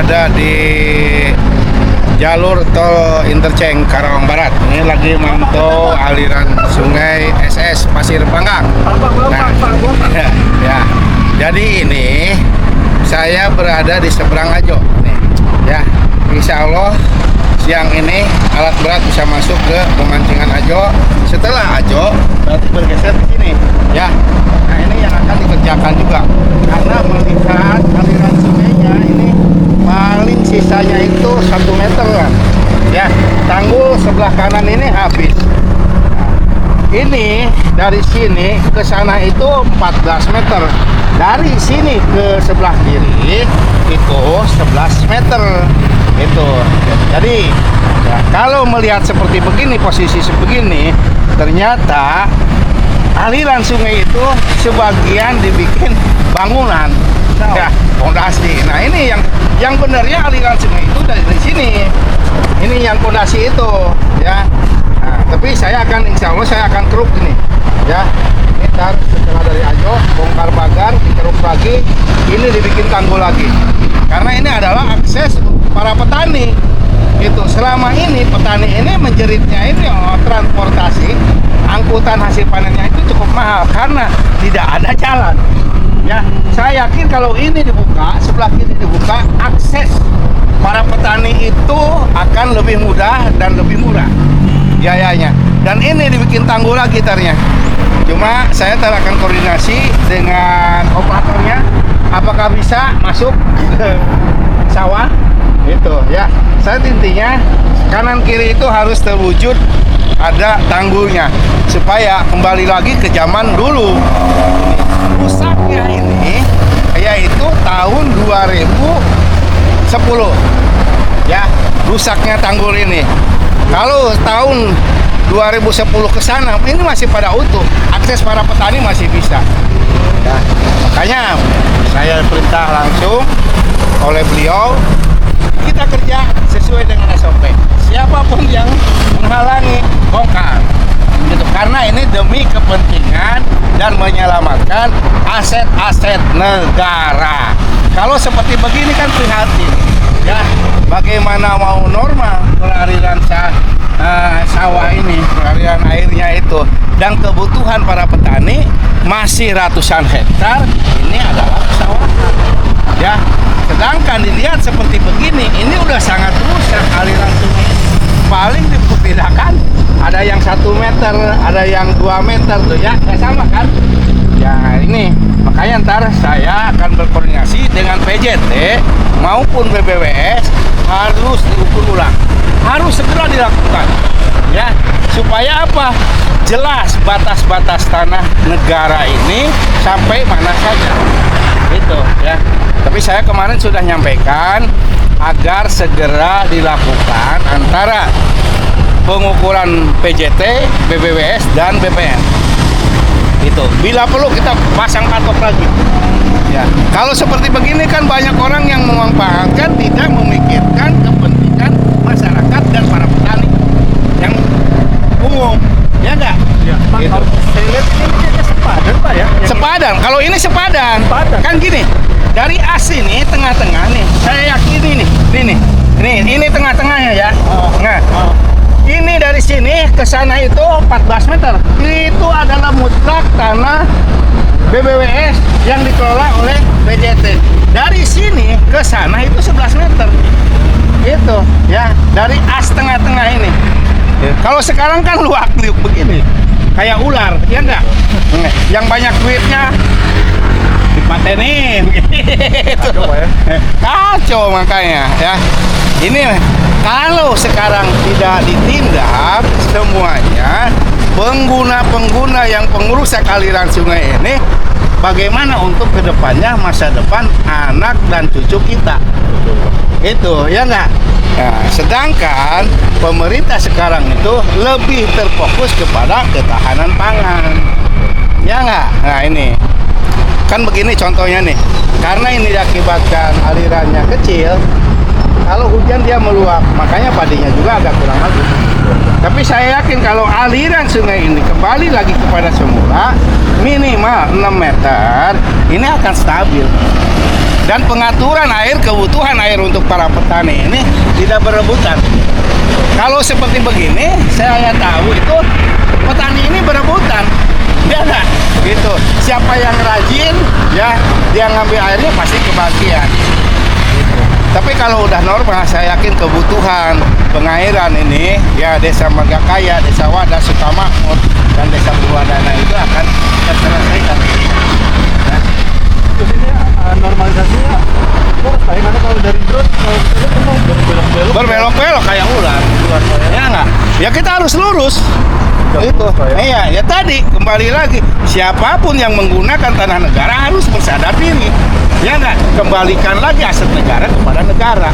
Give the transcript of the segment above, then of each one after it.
berada di jalur tol interchange Karawang Barat. Ini lagi mantau aliran sungai SS Pasir Panggang. Nah, ya. Jadi ini saya berada di seberang Ajo. Nih, ya. Insya Allah siang ini alat berat bisa masuk ke pemancingan Ajo. Setelah Ajo berarti bergeser di sini, ya. Nah, ini yang akan dikerjakan juga. Karena melihat aliran sungainya ini paling sisanya itu 1 meter kan, ya. Tanggul sebelah kanan ini habis. Nah, ini dari sini ke sana itu 14 meter. Dari sini ke sebelah kiri itu 11 meter. Itu. Jadi ya, kalau melihat seperti begini, posisi sebegini, ternyata aliran sungai itu sebagian dibikin bangunan, ya, fondasi. Nah, ini yang benarnya aliran sungai itu dari sini. Ini yang fondasi itu, ya. Nah, tapi saya akan, insya Allah saya akan keruk ini, ya. Ntar setelah dari Ajo bongkar pagar, dikeruk lagi, ini dibikin tanggul lagi. Karena ini adalah akses para petani. Itu selama ini petani ini menjeritnya ini transportasi angkutan hasil panennya itu cukup mahal karena tidak ada jalan. Ya, saya yakin kalau ini dibuka, sebelah kiri dibuka, akses para petani itu akan lebih mudah dan lebih murah biayanya. Dan ini dibikin tanggul lagi ternyata. Cuma saya akan koordinasi dengan operatornya apakah bisa masuk ke sawah itu, ya. Saya intinya kanan kiri itu harus terwujud ada tanggulnya supaya kembali lagi ke zaman dulu. Rusaknya ini yaitu tahun 2010, ya, rusaknya tanggul ini. Kalau tahun 2010 ke sana ini masih pada utuh, akses para petani masih bisa, ya. Makanya saya perintah langsung oleh beliau, kita kerja sesuai dengan SOP. Siapapun yang menghalangi, bongkar. Gitu. Karena ini demi kepentingan dan menyelamatkan aset-aset negara. Kalau seperti begini kan prihatin, ya. Bagaimana mau normal aliran sawah ini, aliran airnya itu, dan kebutuhan para petani masih ratusan hektar ini adalah pesawahan, ya. Sedangkan dilihat seperti begini, ini udah sangat rusak aliran sungai ini. Paling diperkirakan ada yang 1 meter, ada yang 2 meter tuh, ya, nggak sama kan? Ya ini makanya ntar saya akan berkoordinasi dengan PJT maupun BBWS, harus diukur ulang, harus segera dilakukan, ya, supaya apa? Jelas batas-batas tanah negara ini sampai mana saja, itu, ya. Tapi saya kemarin sudah nyampaikan agar segera dilakukan antara pengukuran PJT, BBWS, dan BPN. Itu bila perlu kita pasang patok lagi, ya. Kalau seperti begini kan banyak orang yang memanfaatkan, tidak memikirkan kepentingan masyarakat dan para petani yang umum, ya enggak? Ya, Pak, gitu. saya lihat ini sepadan, Pak, ya? Sepadan, kalau ini sepadan, kan gini, dari as ini tengah-tengah nih, saya yakin ini tengah-tengahnya, ya. Nah, ini dari sini ke sana itu 14 meter. Itu adalah mutlak tanah BBWS yang dikelola oleh PJT. Dari sini ke sana itu 11 meter. Itu, ya, dari as tengah-tengah ini. Kalau sekarang kan luak-liuk begini, kayak ular, ya enggak? Yang banyak duitnya dipatenin, gitu. Kacau makanya, ya. Ini kalau sekarang tidak ditindak semuanya, pengguna-pengguna yang pengerusak aliran sungai ini, bagaimana untuk kedepannya, masa depan anak dan cucu kita? Itu, ya enggak? Nah, sedangkan pemerintah sekarang itu lebih terfokus kepada ketahanan pangan, ya enggak? Nah, ini kan begini contohnya nih, karena ini diakibatkan alirannya kecil, kalau hujan dia meluap, makanya padinya juga agak kurang lagi. Tapi saya yakin kalau aliran sungai ini kembali lagi kepada semula, minimal 6 meter, ini akan stabil. dan pengaturan air, kebutuhan air untuk para petani ini tidak berebutan. Kalau seperti begini, saya tahu itu petani ini berebutan, ya nggak? Gitu. Siapa yang rajin, ya dia ngambil airnya pasti kebagian. Gitu. Tapi kalau udah normal, saya yakin kebutuhan pengairan ini, ya Desa Margakaya, Desa Wadas, Sukamakmur, dan Desa Purwadana itu akan terselesaikan. Ya. Terus ini normalisasinya terus Pak ya, karena kalau dari drone kalau kita lihat memang berbelok-belok. Berbelok-belok kayak ular. Ya nggak? Ya kita harus lurus. Itu. Iya, ya tadi kembali lagi siapapun yang menggunakan tanah negara harus bersadar diri. Ya nggak? Kembalikan lagi aset negara kepada negara.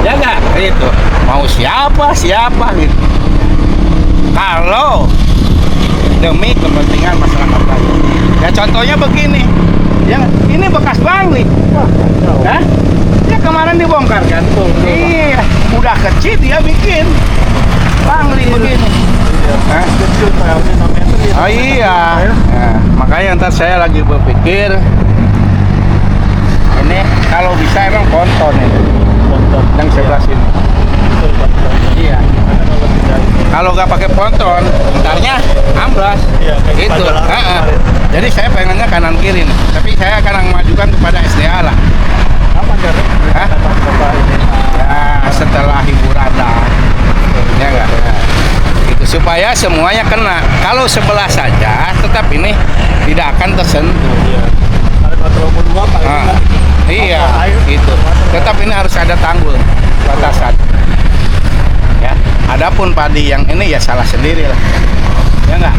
Ya nggak? Itu. Mau siapa gitu. Kalau demi kepentingan masyarakat lain. Ya contohnya begini. Ya, ini bekas bangli. Hah? Ya kemarin dibongkar kan? Iya, udah kecil dia bikin bangli begini. Hah? Kecil kayak 6 meter ya. Oh iya. Nah, makanya ntar saya lagi berpikir ini kalau bisa emang ponton ini yang sebelah sini. Iya. Kalau nggak pakai ponton, entarnya amblas. Iya, kayak Itu. Padalarang kemarin. Jadi saya pengennya kanan kiri nih. Tapi saya akan mengajukan kepada SDA lah. Kapan Jar? Hah? Bapak ini. Ya, setelah hiburan lah. Ya enggak? Gitu supaya semuanya kena. Kalau sebelah saja, tetap ini tidak akan tersentuh. Iya. Karena kalau terlalu meluap Pak ini Ah, kan iya, air. gitu. Tetap ini harus ada tanggul batasan. Ya, adapun padi yang ini ya salah sendiri lah. Ya enggak?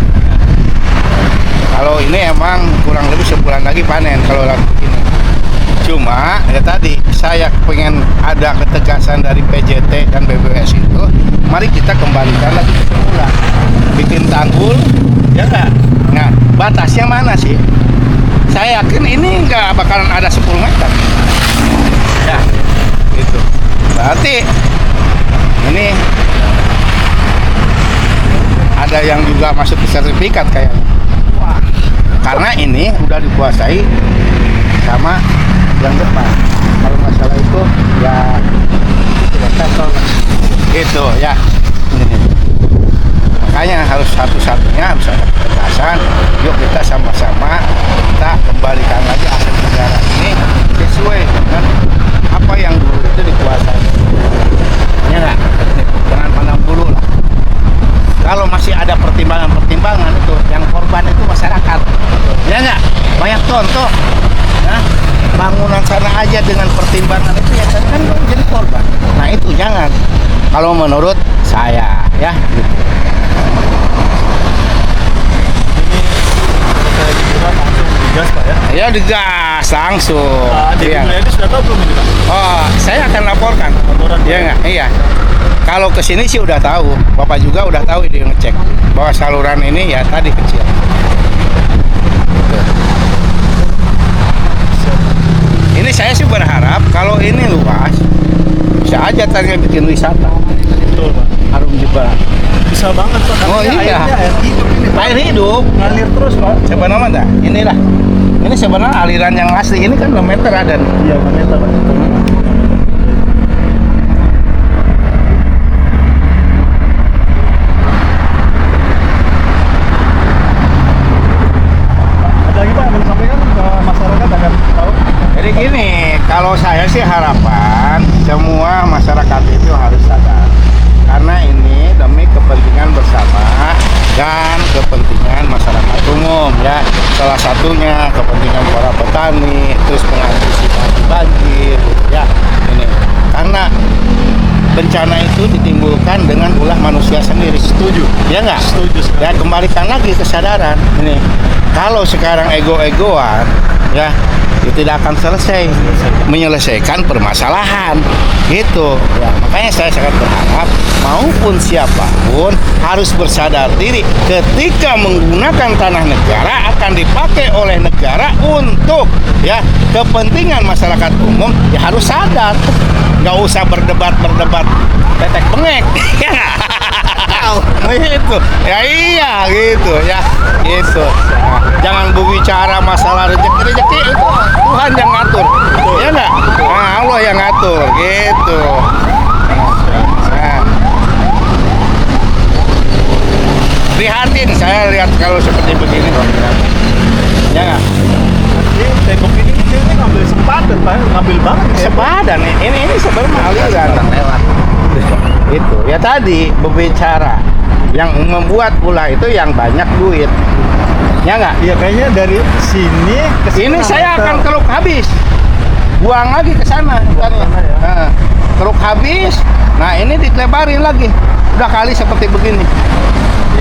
Kalau ini emang kurang lebih sebulan lagi panen kalau lagi ini. Cuma ya tadi saya pengen ada ketegasan dari PJT dan BBS itu. Mari kita kembalikan lagi ke semula. Bikin tanggul, ya enggak? Nah, batasnya mana sih? Saya yakin ini nggak bakalan ada 10 meter. Ya, gitu. Berarti ini ada yang juga masuk ke sertifikat kayaknya. Karena ini udah dikuasai sama yang depan. Kalau masalah itu ya itu ya. Ini. Makanya harus satu-satunya harus ada ketegasan. Yuk kita sama-sama kita kembalikan lagi aset negara ini sesuai dengan apa yang dulu itu dikuasai. Ya nggak? Jangan pandang bulu lah. Kalau masih ada pertimbangan-pertimbangan itu, yang korban itu masyarakat. Ya nggak? Banyak contoh. Ya, bangunan sana aja dengan pertimbangan itu ya kan jadi korban. Nah itu jangan. Kalau menurut saya, ya. Saya dikira langsung digas Pak ya. Ya digas langsung. Jadi Iya. Mulyadi sudah tahu belum ini Pak? Oh, saya akan laporkan. Laporan. Iya nggak? Iya. Kalau kesini sih udah tahu, Bapak juga udah tahu dia ngecek bahwa saluran ini ya tadi kecil. Ini saya sih berharap kalau ini luas, bisa aja tadi bikin wisata. Betul Pak. Harum juga. Bisa banget Pak. Oh Karena iya. airnya air hidup ini Pak. Air hidup. Ngalir terus Pak. Sebenarnya dah, inilah. Ini sebenarnya aliran yang asli. Ini kan 2 meter ada nih. Iya, 6 meter Pak. Ada lagi Pak yang mau disampaikan ke masyarakat agar tahu? Jadi gini, kalau saya sih harapan semua masyarakat itu harus sadar. Karena ini demi kepentingan bersama dan kepentingan masyarakat umum ya. Salah satunya kepentingan para petani, terus mengantisipasi banjir ya. Ini karena bencana itu ditimbulkan dengan ulah manusia sendiri. Setuju. Ya nggak? Setuju sekali. Ya kembalikan lagi kesadaran ini. Kalau sekarang ego-egoan ya itu tidak akan selesai menyelesaikan permasalahan gitu ya. Makanya saya sangat berharap maupun siapapun harus bersadar diri ketika menggunakan tanah negara akan dipakai oleh negara untuk ya kepentingan masyarakat umum ya harus sadar, nggak usah berdebat tetek bengek gitu ya. Iya gitu ya gitu. Nah, jangan berbicara masalah rezeki itu Tuhan yang ngatur ya nggak. lihat kalau seperti begini kok. Ya nggak? Jadi tembok ini ngambil sepadan, Pak. Ngambil banget ini. Sepadan nih. Ini sebenarnya aliran lewat. Itu ya tadi berbicara yang membuat pula itu yang banyak duit. Ya nggak? Iya, kayaknya dari sini ke Ini sana saya muter. akan keruk habis. Buang lagi ke sana. sana ya. Nah, keruk habis. Nah, ini ditelebarin lagi. Udah kali seperti begini.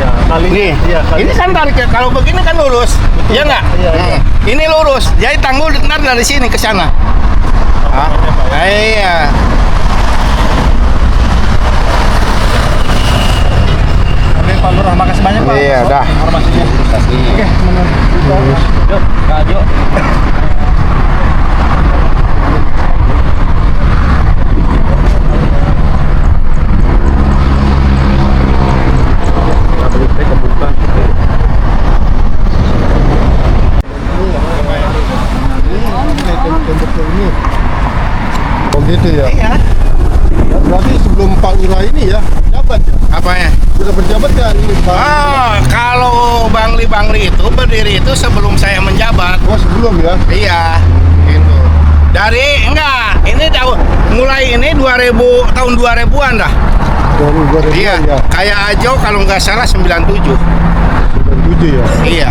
Iya, kali Nih, iya, kali ini kan tarik kalau begini kan lurus. Iya nggak? Iya, iya. Ini lurus. Jadi tanggul ntar dari sini ke sana. Ah, iya. Oke, Pak Lurah, makasih banyak Pak. Iya, dah. Informasinya. Oke, menurut Yuk, Kak Jo. Temboknya ini. Oh gitu ya. Iya. Ya, berarti sebelum Pak Lurah ini ya jabat ya. Apanya? Sudah berjabat ya ini Pak. Kalau Bangli itu berdiri itu sebelum saya menjabat. Oh sebelum ya. Iya, gitu. Dari enggak, ini mulai ini 2000 tahun 2000-an dah. 2000 Iya, ya. kayak Ajo kalau nggak salah 97. 97 ya. Iya.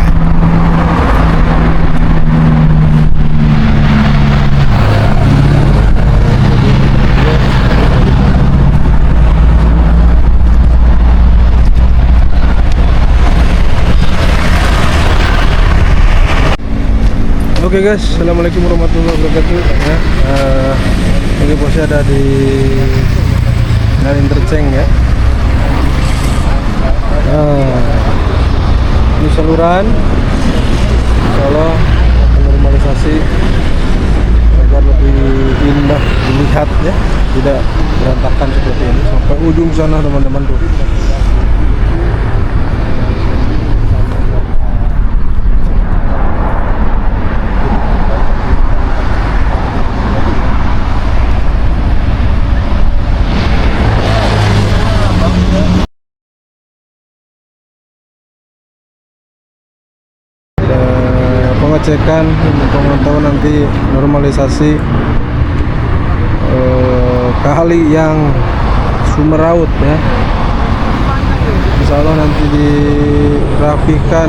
Oke guys, assalamualaikum warahmatullahi wabarakatuh. Ya, ini bosnya ada di interchange ya. Ini saluran, insyaallah normalisasi agar lebih indah dilihat ya, tidak berantakan seperti ini sampai ujung sana teman-teman tuh. Pengecekan pemantauan nanti normalisasi kali yang Sumeraut ya, insya Allah nanti dirapikan,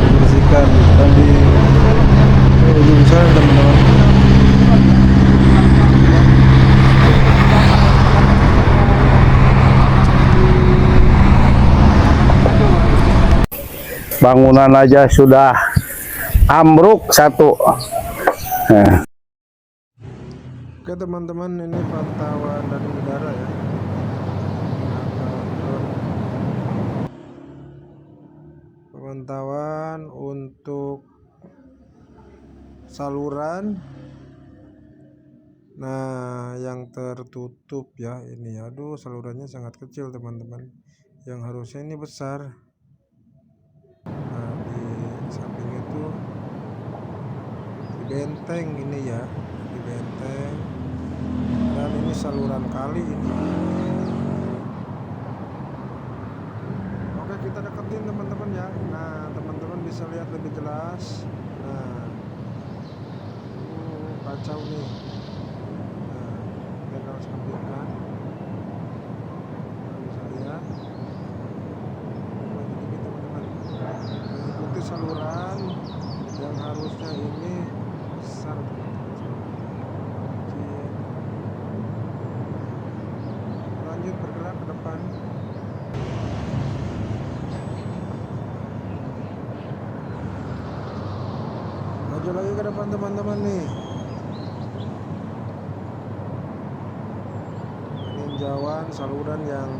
dibersihkan dan di ujung sana teman-teman. Bangunan aja sudah ambruk satu. Nah. Oke teman-teman, ini pantauan dari udara ya. Pemantauan untuk saluran. Nah, yang tertutup ya ini. Aduh, salurannya sangat kecil teman-teman. Yang harusnya ini besar. Nah, di samping itu di benteng ini ya, di benteng. Dan ini saluran kali ini. Oke, kita deketin teman-teman ya. Nah, teman-teman bisa lihat lebih jelas. Nah, kacau nih. Nah, kita harus ambilkan. Nah, bisa lihat. Nah, jadi teman-teman, mengikuti saluran yang harusnya ini besar teman-teman. Lanjut bergerak ke depan. Maju lagi ke depan teman-teman nih. Peninjauan saluran yang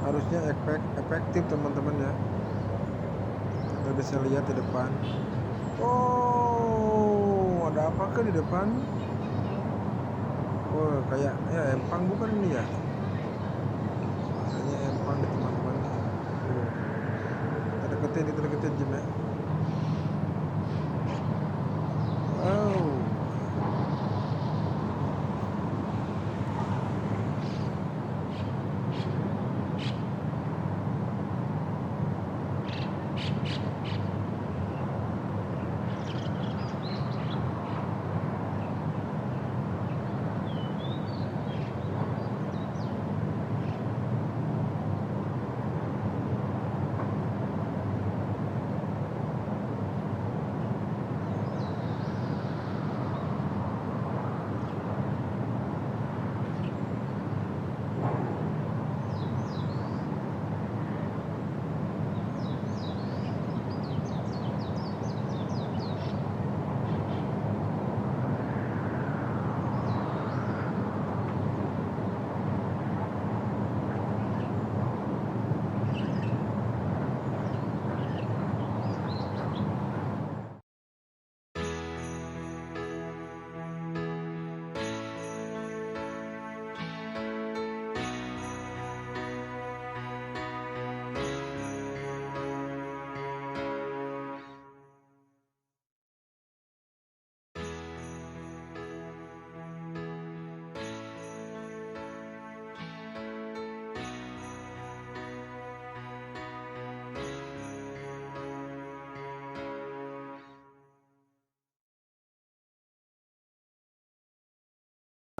harusnya efektif teman-teman ya. Kita bisa lihat di depan. Oh, ada apakah di depan? Oh, kayak ya empang bukan ini ya? Kayaknya empang deh teman-teman. Kita deketin Jim ya. Wow.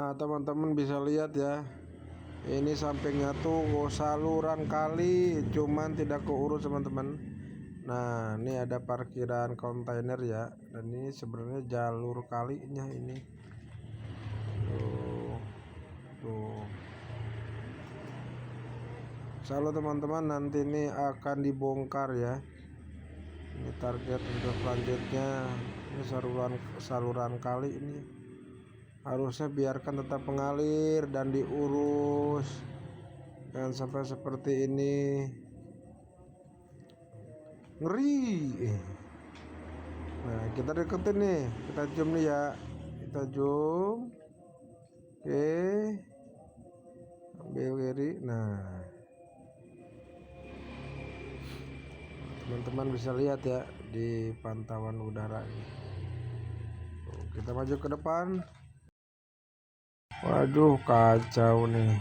Nah, teman-teman bisa lihat ya, ini sampingnya tuh saluran kali, cuman tidak keurus teman-teman. Nah, ini ada parkiran kontainer ya, dan ini sebenarnya jalur kalinya ini. Tuh. Insya Allah teman-teman, nanti ini akan dibongkar ya. Ini target untuk selanjutnya. Ini saluran kali ini harusnya biarkan tetap mengalir dan diurus, jangan sampai seperti ini, ngeri. Nah, kita deketin nih, kita zoom nih ya, kita zoom. Oke, ambil kiri. Nah, teman-teman bisa lihat ya di pantauan udara ini. Kita maju ke depan. Waduh, kacau nih,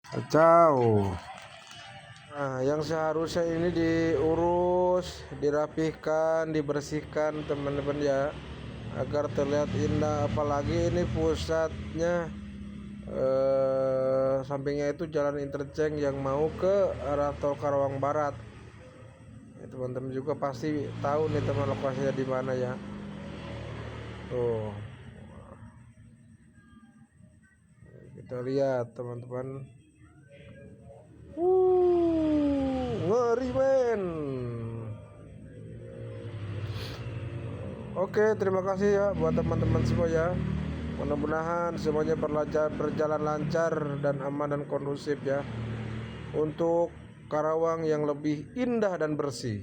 kacau. Nah, yang seharusnya ini diurus, dirapihkan, dibersihkan teman-teman ya, agar terlihat indah. Apalagi ini pusatnya, sampingnya itu jalan interchange yang mau ke arah tol Karawang Barat. Ya, teman-teman juga pasti tahu nih teman lokasinya di mana ya. Tuh, kita lihat teman-teman. Ngeri men. Oke, terima kasih ya buat teman-teman semua ya. Mudah-mudahan semuanya berjalan lancar dan aman dan kondusif ya, untuk Karawang yang lebih indah dan bersih.